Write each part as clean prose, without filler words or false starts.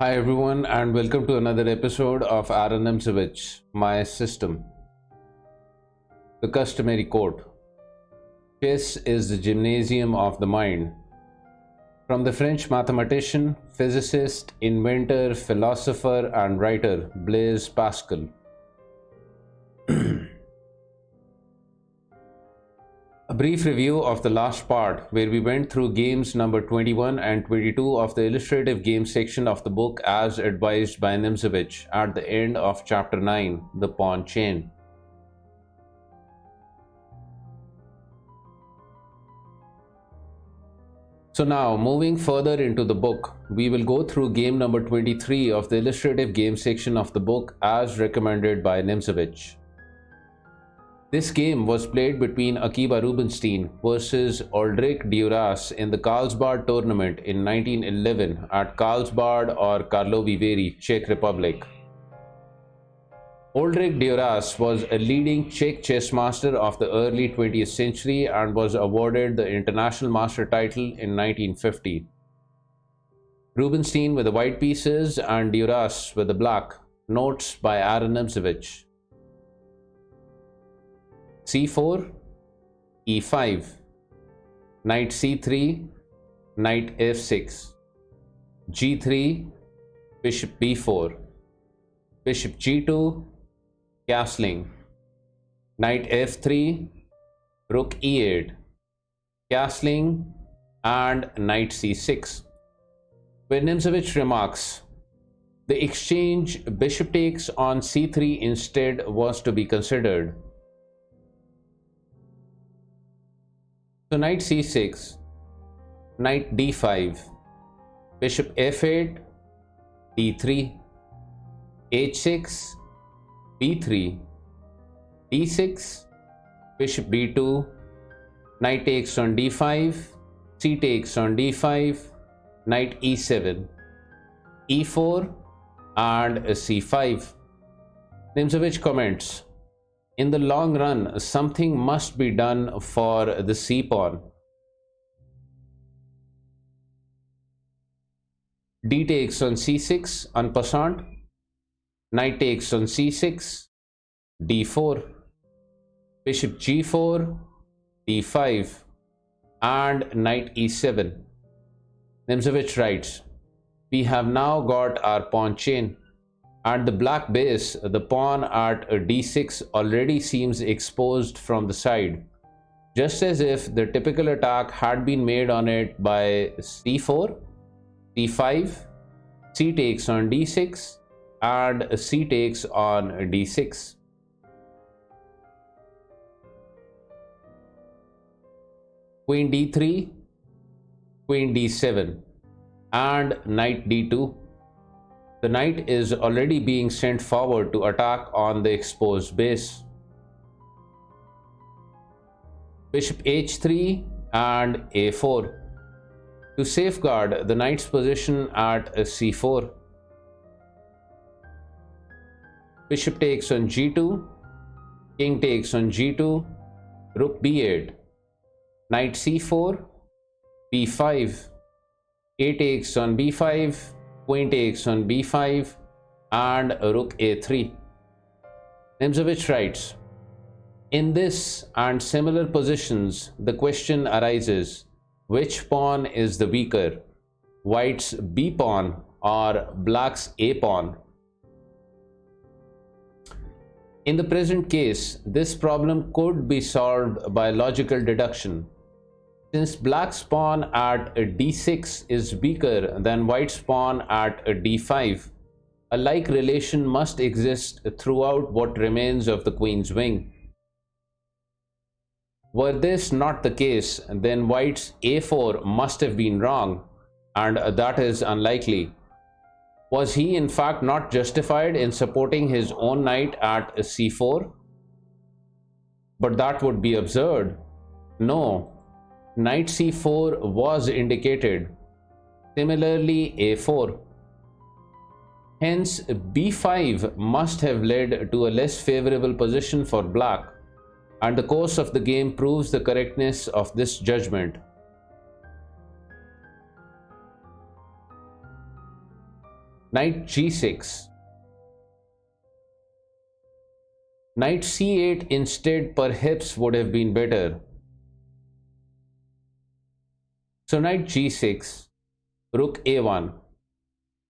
Hi everyone and welcome to another episode of Aron Nimzowitsch, my system. The customary quote: chess is the gymnasium of the mind. From the French mathematician, physicist, inventor, philosopher and writer Blaise Pascal. A brief review of the last part, where we went through games number 21 and 22 of the illustrative game section of the book as advised by Nimzowitsch at the end of chapter 9, the pawn chain. So now, moving further into the book, we will go through game number 23 of the illustrative game section of the book as recommended by Nimzowitsch. This game was played between AKIBA Rubinstein versus OLDRICH DURAS in the Carlsbad tournament in 1911 at Carlsbad or Karlovy Vary, Czech Republic. OLDRICH DURAS was a leading Czech chess master of the early 20th century and was awarded the international master title in 1950. Rubinstein with the white pieces and DURAS with the black. Notes by Aron Nimzowitsch. c4, e5, knight c3, knight f6, g3, bishop b4, bishop g2, castling, knight f3, rook e8, castling, and knight c6. Where Nimzowitsch remarks, the exchange bishop takes on c3 instead was to be considered. So knight c6, knight d5, bishop f8, d3, h6, b3, d6, bishop b2, knight takes on d5, c takes on d5, knight e7, e4, and c5. Nimzowitsch comments, in the long run, something must be done for the c-pawn. D takes on c6, en passant. Knight takes on c6, d4, bishop g4, d5, and knight e7. Nimzowitsch writes, we have now got our pawn chain. At the black base, the pawn at d6 already seems exposed from the side, just as if the typical attack had been made on it by c4, c5, c takes on d6, and c takes on d6. Queen d3, queen d7, and knight d2. The knight is already being sent forward to attack on the exposed base. Bishop h3 and a4 to safeguard the knight's position at c4. Bishop takes on g2, king takes on g2, rook b8, knight c4, b5, a takes on b5, queen takes on b5, and rook a3. Nimzowitsch writes, in this and similar positions, the question arises, which pawn is the weaker, white's b pawn or black's a pawn? In the present case, this problem could be solved by logical deduction. Since black's pawn at d6 is weaker than white's pawn at d5, a like relation must exist throughout what remains of the queen's wing. Were this not the case, then white's a4 must have been wrong, and that is unlikely. Was he in fact not justified in supporting his own knight at c4? But that would be absurd. No. Knight c4 was indicated. Similarly, a4. Hence, b5 must have led to a less favorable position for black, and the course of the game proves the correctness of this judgment. Knight g6. Knight c8 instead perhaps would have been better. So knight g6, rook a1,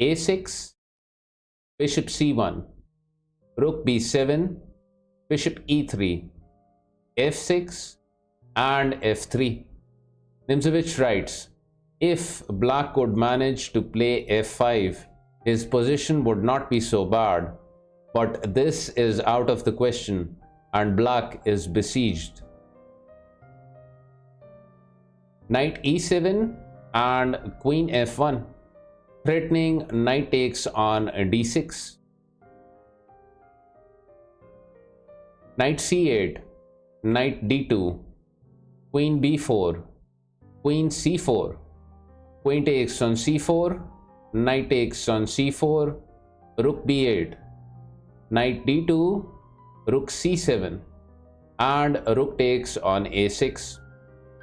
a6, bishop c1, rook b7, bishop e3, f6 and f3. Nimzowitsch writes, if black could manage to play f5, his position would not be so bad, but this is out of the question and black is besieged. Knight e7 and queen f1, threatening knight takes on d6. Knight c8, knight d2, queen b4, queen c4, queen takes on c4, knight takes on c4, rook b8, knight d2, rook c7 and rook takes on a6.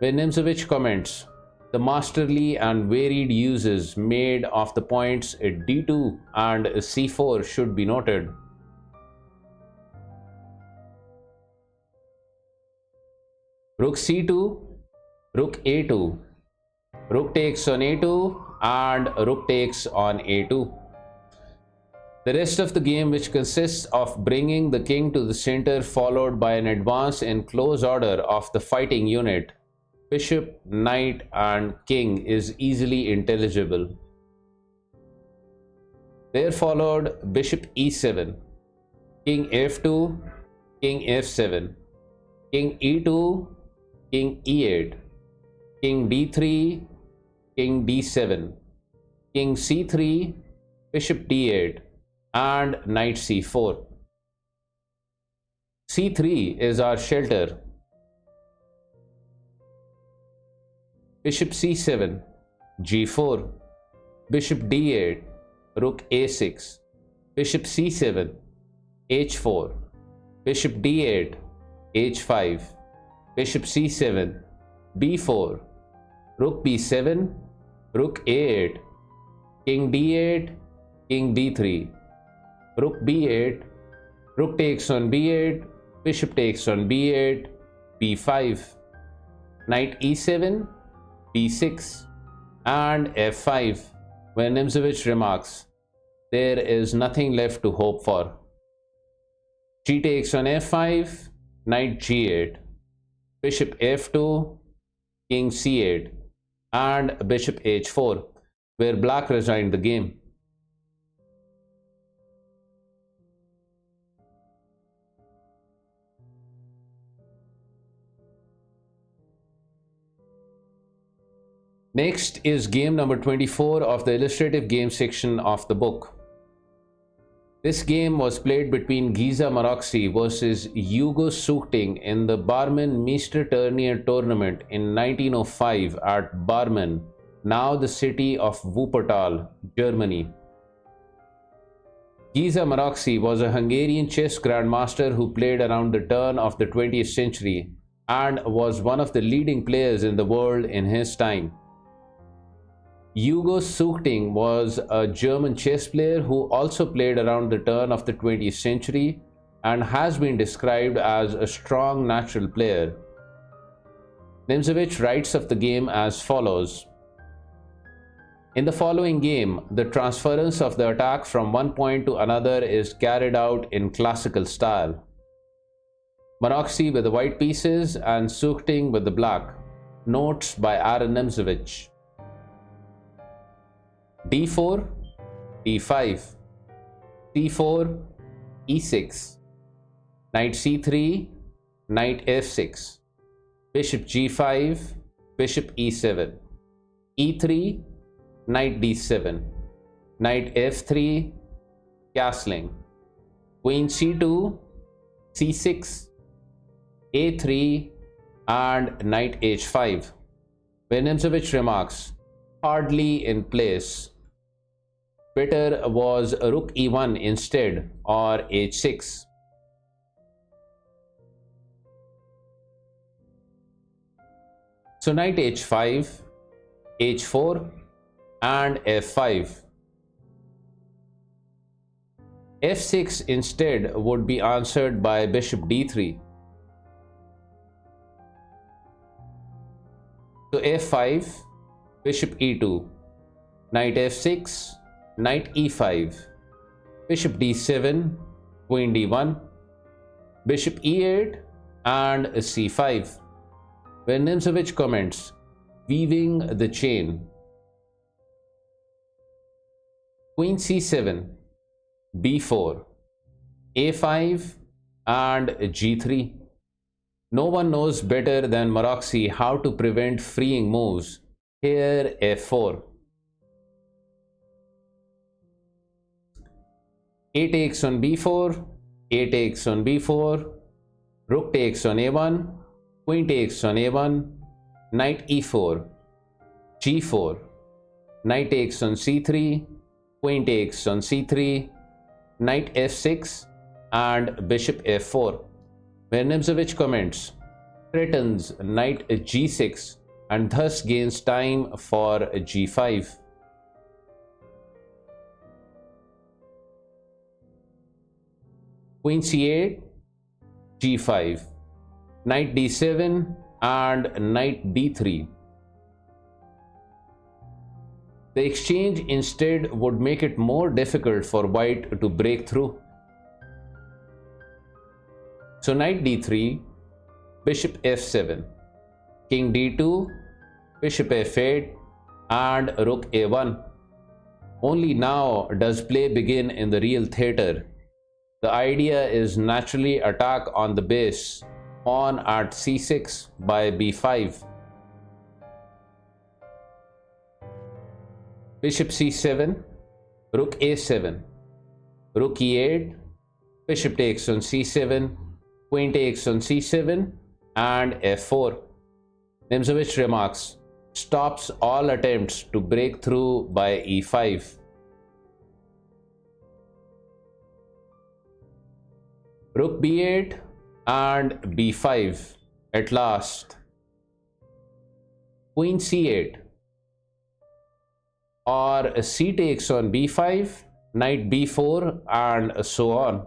When Nimzowitsch comments, the masterly and varied uses made of the points at d2 and c4 should be noted. Rook c2, rook a2, rook takes on a2 and rook takes on a2. The rest of the game, which consists of bringing the king to the center followed by an advance in close order of the fighting unit, bishop, knight and king, is easily intelligible. There followed bishop e7, king f2, king f7, king e2, king e8, king d3, king d7, king c3, bishop d8 and knight c4. c3 is our shelter. Bishop c7, g4, bishop d8, rook a6, bishop c7, h4, bishop d8, h5, bishop c7, b4, rook b7, rook a8, king d8, king d3, rook b8, rook takes on b8, bishop takes on b8, b5, knight e7, b6 and f5, when Nimzowitsch remarks, there is nothing left to hope for. G takes on f5, knight g8, bishop f2, king c8 and bishop h4, where black resigned the game. Next is game number 24 of the illustrative game section of the book. This game was played between GEZA MAROCZY versus HUGO SUECHTING in the Barmen-Meisterturnier tournament in 1905 at Barmen, now the city of Wuppertal, Germany. GEZA MAROCZY was a Hungarian chess grandmaster who played around the turn of the 20th century and was one of the leading players in the world in his time. HUGO SUECHTING was a German chess player who also played around the turn of the 20th century and has been described as a strong natural player. Nimzowitsch writes of the game as follows. In the following game, the transference of the attack from one point to another is carried out in classical style. MAROCZY with the white pieces and SUECHTING with the black. Notes by Aron Nimzowitsch. d4, d5, c4, e6, knight c3, knight f6, bishop g5, bishop e7, e3, knight d7, knight f3, castling, queen c2, c6, a3 and knight h5, where Nimzowitsch remarks, hardly in place. Better was rook e1 instead, or h6. So knight h5, h4 and f5. f6 instead would be answered by bishop d3. So f5, bishop e2, knight f6, knight e5, bishop d7, queen d1, bishop e8 and c5, where Nimzowitsch comments, weaving the chain. Queen c7, b4, a5 and g3. No one knows better than MAROCZY how to prevent freeing moves. Here f4. A takes on b4, a takes on b4, rook takes on a1, queen takes on a1, knight e4, g4, knight takes on c3, queen takes on c3, knight f6 and bishop f4, where Nimzowitsch comments, threatens knight g6 and thus gains time for g5. Queen c8, g5, knight d7 and knight d3. The exchange instead would make it more difficult for white to break through. So knight d3, bishop f7, king d2, bishop f8 and rook a1. Only now does play begin in the real theatre. The idea is naturally attack on the base, pawn at c6 by b5. Bishop c7, rook a7, rook e8, bishop takes on c7, queen takes on c7 and f4. Nimzowitsch remarks, stops all attempts to break through by e5. Rook b8 and b5 at last. Queen c8 or c takes on b5, knight b4 and so on.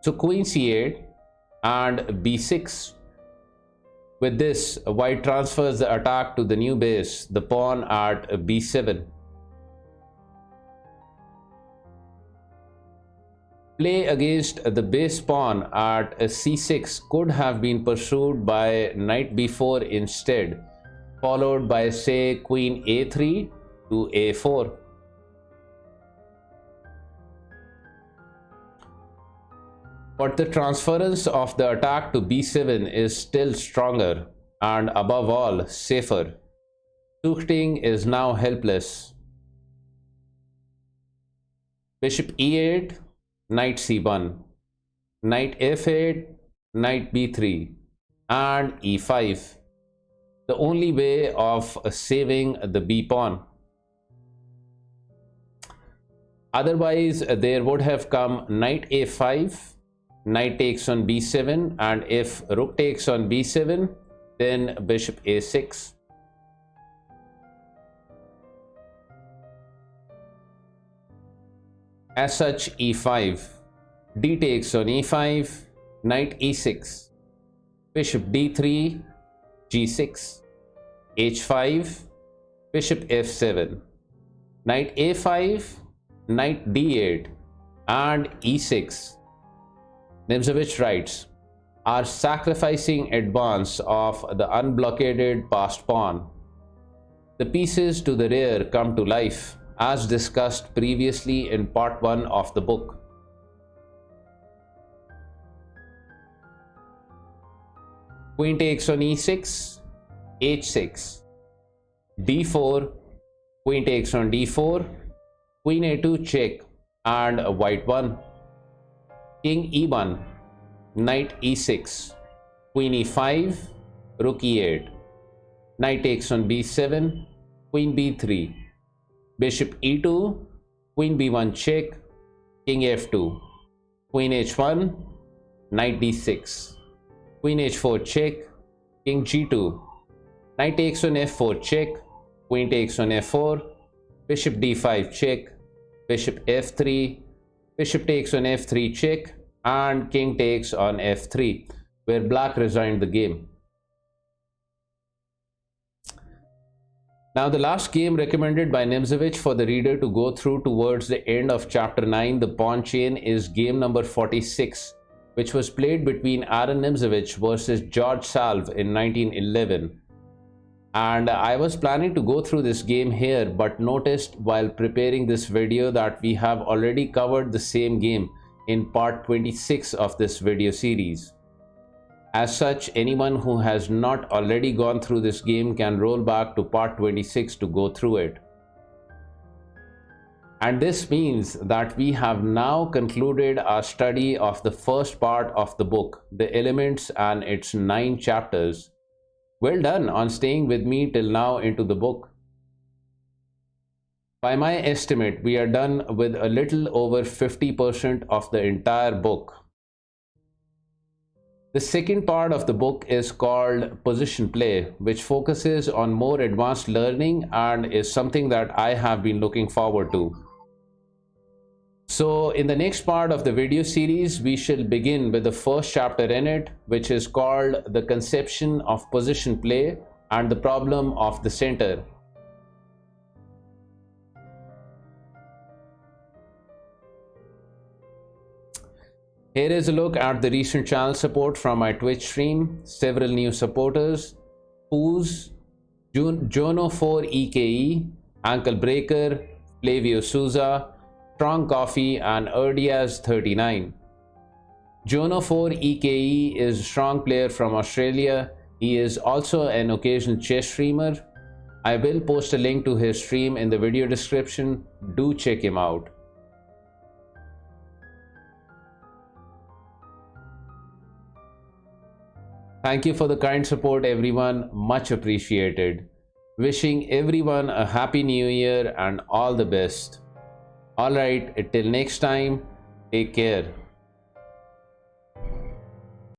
So queen c8 and b6. With this, white transfers the attack to the new base, the pawn at b7. Play against the base pawn at c6 could have been pursued by knight b4 instead, followed by say queen a3 to a4. But the transference of the attack to b7 is still stronger and above all safer. SUECHTING is now helpless. Bishop e8, knight c1, knight f8, knight b3 and e5. The only way of saving the b pawn. Otherwise there would have come knight a5, knight takes on b7, and if rook takes on b7, then bishop a6. As such, e5, d takes on e5, knight e6, bishop d3, g6, h5, bishop f7, knight a5, knight d8 and e6. Nimzowitsch writes, are sacrificing advance of the unblockaded passed pawn. The pieces to the rear come to life, as discussed previously in part 1 of the book. Queen takes on e6, h6, d4, queen takes on d4, queen a2 check and white 1, king e1, knight e6, queen e5, rook e8, knight takes on b7, queen b3, bishop e2, queen b1 check, king f2, queen h1, knight d6, queen h4 check, king g2, knight takes on f4 check, queen takes on f4, bishop d5 check, bishop f3, bishop takes on f3 check, and king takes on f3, where black resigned the game. Now the last game recommended by Nimzowitsch for the reader to go through towards the end of chapter 9, the pawn chain, is game number 46, which was played between Aron Nimzowitsch versus George Salve in 1911. And I was planning to go through this game here, but noticed while preparing this video that we have already covered the same game in part 26 of this video series. As such, anyone who has not already gone through this game can roll back to part 26 to go through it. And this means that we have now concluded our study of the first part of the book, The Elements and its 9 chapters. Well done on staying with me till now into the book. By my estimate, we are done with a little over 50% of the entire book. The second part of the book is called Position Play, which focuses on more advanced learning and is something that I have been looking forward to. So in the next part of the video series, we shall begin with the first chapter in it, which is called The Conception of Position Play and the Problem of the Center. Here is a look at the recent channel support from my Twitch stream. Several new supporters: Poos, Jono4EKE, Ankle Breaker, Flavio Souza, Strong Coffee, and Erdiaz39. Jono4EKE is a strong player from Australia. He is also an occasional chess streamer. I will post a link to his stream in the video description. Do check him out. Thank you for the kind support, everyone. Much appreciated. Wishing everyone a happy new year and all the best. Alright, till next time, take care.